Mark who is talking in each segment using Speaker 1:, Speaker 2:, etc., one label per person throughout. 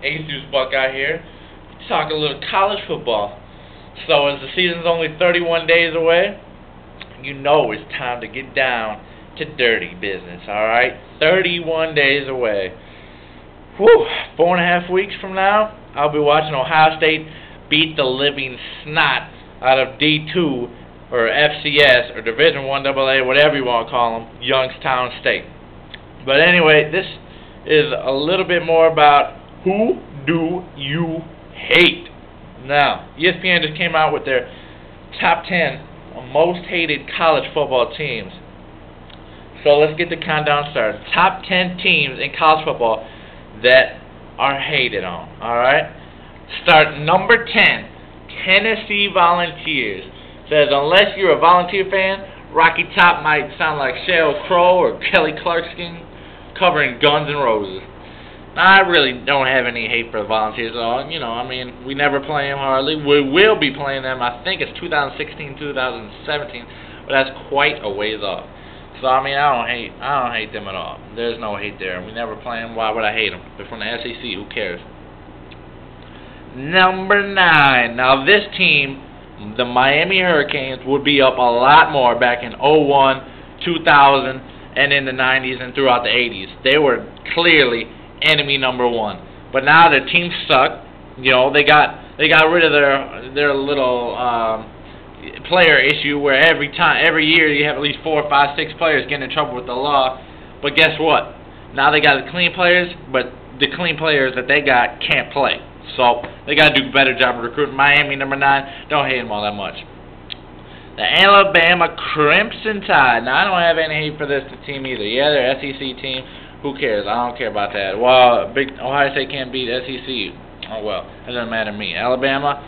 Speaker 1: Asus Buckeye here. Talk a little college football. So as the season's only 31 days away, you know it's time to get down to dirty business, alright? 31 days away. Whew, 4.5 weeks from now, I'll be watching Ohio State beat the living snot out of D2 or FCS or Division I AA, whatever you want to call them, Youngstown State. But anyway, this is a little bit more about who do you hate. Now, ESPN just came out with their top 10 most hated college football teams. So let's get the countdown started. Top 10 teams in college football that are hated on. Alright? Start number 10, Tennessee Volunteers. Says, unless you're a Volunteer fan, Rocky Top might sound like Sheryl Crow or Kelly Clarkson covering Guns N' Roses. Now, I really don't have any hate for the Volunteers at all. You know, I mean, we never play them hardly. We will be playing them, I think it's 2016, 2017, but that's quite a ways off. So, I mean, I don't hate them at all. There's no hate there. We never play them. Why would I hate them? They're from the SEC. Who cares? Number 9. Now, this team, the Miami Hurricanes, would be up a lot more back in 01, 2000, and in the 90s and throughout the 80s. They were clearly enemy number 1. But now their team suck. You know, they got rid of their little player issue where every year you have at least 4, 5, 6 players getting in trouble with the law. But guess what? Now they got the clean players, but the clean players that they got can't play. So they got to do a better job of recruiting. Miami, number 9, don't hate them all that much. The Alabama Crimson Tide. Now, I don't have any hate for this team either. Yeah, they're SEC team. Who cares? I don't care about that. Well, big Ohio State can't beat SEC. Oh, well, it doesn't matter to me. Alabama,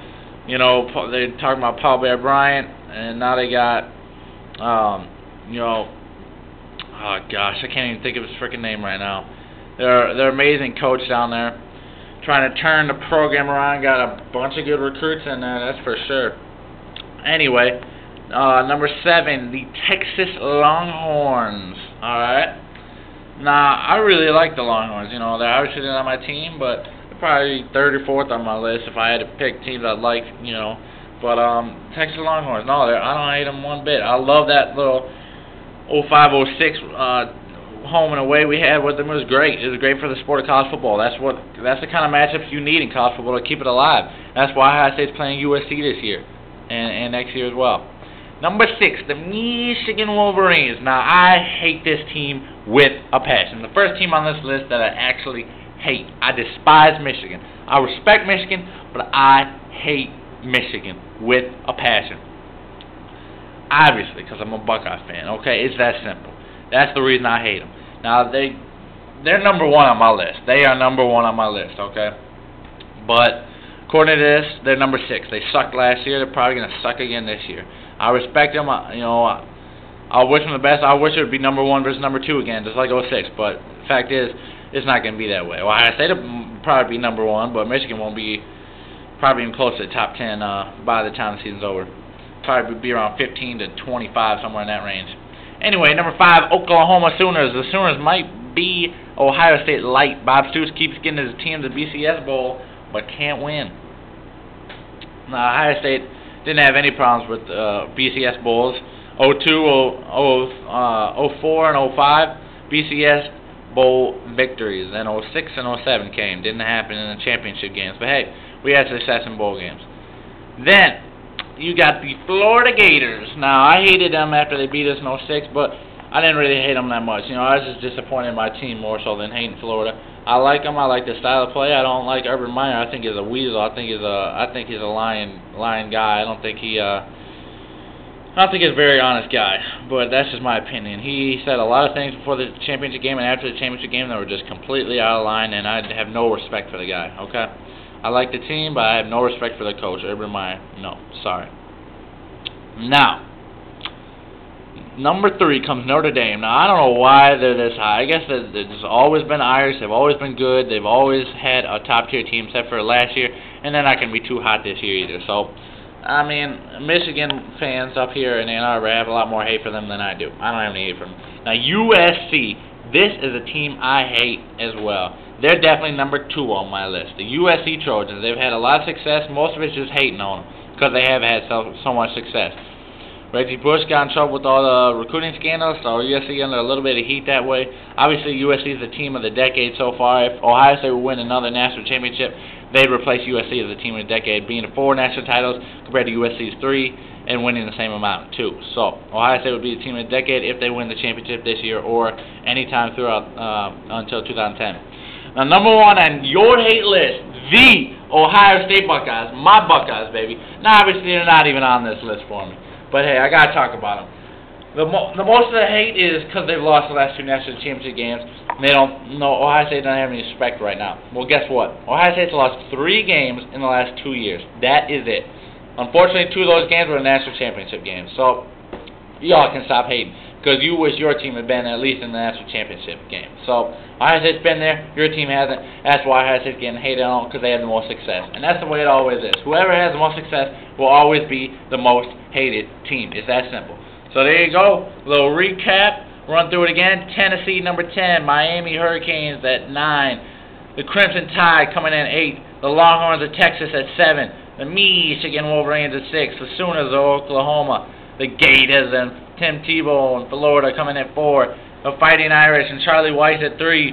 Speaker 1: you know, they're talking about Paul Bear Bryant, and now they got, you know, oh, gosh, I can't even think of his freaking name right now. They're amazing coach down there. Trying to turn the program around. Got a bunch of good recruits in there, that's for sure. Anyway, number 7, the Texas Longhorns. Alright. Now, I really like the Longhorns. You know, they're obviously not my team, but they're probably 3rd or 4th on my list if I had to pick teams I'd like, you know. But, Texas Longhorns, no, I don't hate them one bit. I love that little 05-06 home and away we had with them. It was great. It was great for the sport of college football. That's the kind of matchups you need in college football to keep it alive. That's why Ohio State's playing USC this year and next year as well. Number 6, the Michigan Wolverines. Now, I hate this team with a passion. The first team on this list that I actually hate. I despise Michigan. I respect Michigan, but I hate Michigan with a passion. Obviously, because I'm a Buckeye fan. Okay, it's that simple. That's the reason I hate them. Now, they're number 1 on my list. They are number 1 on my list, okay? But according to this, they're number 6. They sucked last year. They're probably going to suck again this year. I respect them. You know, I wish them the best. I wish it would be number 1 versus number 2 again, just like 06. But the fact is, it's not going to be that way. Ohio State will probably be number 1, but Michigan won't be probably even close to the top 10 by the time the season's over. Probably be around 15 to 25, somewhere in that range. Anyway, number 5, Oklahoma Sooners. The Sooners might be Ohio State light. Bob Stoops keeps getting his team to the BCS Bowl, but can't win. Now, Ohio State didn't have any problems with BCS Bowls. 02, 04, and 05, BCS Bowl victories. Then 06 and 07 came. Didn't happen in the championship games. But hey, we had success in bowl games. Then you got the Florida Gators. Now, I hated them after they beat us in 06, but I didn't really hate them that much. You know, I was just disappointed in my team more so than hating Florida. I like them. I like the style of play. I don't like Urban Meyer. I think he's a weasel. I think he's a lying guy. I don't think he's a very honest guy. But that's just my opinion. He said a lot of things before the championship game and after the championship game that were just completely out of line, and I have no respect for the guy. Okay. I like the team, but I have no respect for the coach, Urban Meyer. No, sorry. Now, number 3 comes Notre Dame. Now, I don't know why they're this high. I guess there's always been Irish. They've always been good. They've always had a top-tier team, except for last year, and they're not going to be too hot this year either. So, I mean, Michigan fans up here in Ann Arbor have a lot more hate for them than I do. I don't have any hate for them. Now, USC, this is a team I hate as well. they're definitely number 2 on my list. The USC Trojans, they've had a lot of success. Most of it's just hating on them because they have had so much success. Reggie Bush got in trouble with all the recruiting scandals, so USC under a little bit of heat that way. Obviously, USC is the team of the decade so far. If Ohio State would win another national championship, they'd replace USC as the team of the decade, being 4 national titles compared to USC's 3, and winning the same amount too. So Ohio State would be the team of the decade if they win the championship this year or anytime throughout until 2010. Now, number 1 on your hate list, the Ohio State Buckeyes, my Buckeyes, baby. Now, obviously, they're not even on this list for me. But hey, I gotta talk about them. The most of the hate is because they've lost the last 2 national championship games. And they don't know Ohio State doesn't have any respect right now. Well, guess what? Ohio State's lost 3 games in the last 2 years. That is it. Unfortunately, 2 of those games were national championship games. So y'all can stop hating because you wish your team had been at least in the national championship game. So Ohio State's been there. Your team hasn't. That's why Ohio State's getting hated on because they have the most success. And that's the way it always is. Whoever has the most success will always be the most hated team. It's that simple. So there you go. A little recap. Run through it again. Tennessee, number 10. Miami Hurricanes at 9. The Crimson Tide coming in at 8. The Longhorns of Texas at 7. The Michigan Wolverines at 6. The Sooners of Oklahoma. The Gators and Tim Tebow in Florida coming at 4. The Fighting Irish and Charlie Weiss at 3.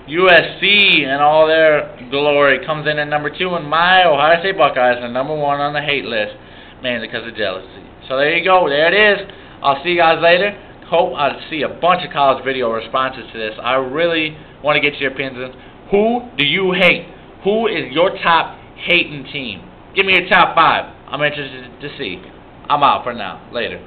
Speaker 1: USC and all their glory comes in at number 2. And my Ohio State Buckeyes are number 1 on the hate list, mainly because of jealousy. So there you go. There it is. I'll see you guys later. Hope I see a bunch of college video responses to this. I really want to get your opinions. Who do you hate? Who is your top hating team? Give me your top 5. I'm interested to see. I'm out for now. Later.